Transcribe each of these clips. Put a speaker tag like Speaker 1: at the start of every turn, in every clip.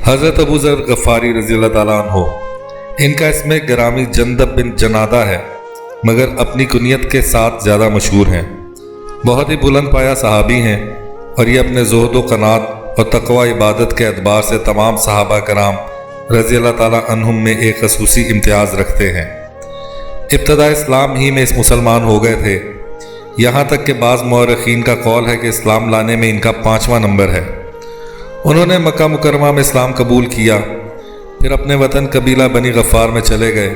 Speaker 1: حضرت ابو ذر غفاری رضی اللہ تعالیٰ عنہ، ان کا اسم گرامی جندب بن جنادہ ہے، مگر اپنی کنیت کے ساتھ زیادہ مشہور ہیں۔ بہت ہی بلند پایہ صحابی ہیں، اور یہ اپنے زہد و قناعت اور تقوی عبادت کے اعتبار سے تمام صحابہ کرام رضی اللہ تعالیٰ عنہم میں ایک خصوصی امتیاز رکھتے ہیں۔ ابتدا اسلام ہی میں اس مسلمان ہو گئے تھے، یہاں تک کہ بعض مورخین کا قول ہے کہ اسلام لانے میں ان کا 5واں نمبر ہے۔ انہوں نے مکہ مکرمہ میں اسلام قبول کیا، پھر اپنے وطن قبیلہ بنی غفار میں چلے گئے،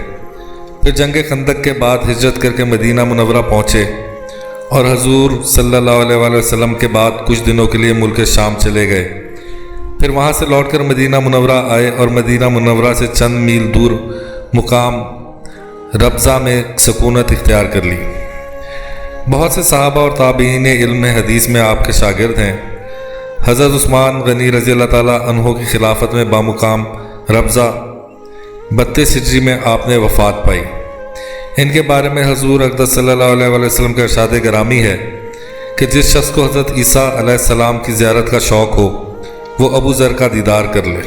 Speaker 1: پھر جنگ خندق کے بعد ہجرت کر کے مدینہ منورہ پہنچے، اور حضور صلی اللہ علیہ وآلہ وسلم کے بعد کچھ دنوں کے لیے ملک شام چلے گئے، پھر وہاں سے لوٹ کر مدینہ منورہ آئے اور مدینہ منورہ سے چند میل دور مقام ربضہ میں سکونت اختیار کر لی۔ بہت سے صحابہ اور تابعین علم حدیث میں آپ کے شاگرد ہیں۔ حضرت عثمان غنی رضی اللہ تعالیٰ عنہ کی خلافت میں بامقام ربضہ 32 ہجری میں آپ نے وفات پائی۔ ان کے بارے میں حضور اقدس صلی اللہ علیہ وآلہ وسلم کا ارشاد گرامی ہے کہ جس شخص کو حضرت عیسیٰ علیہ السلام کی زیارت کا شوق ہو وہ ابو ذر کا دیدار کر لے۔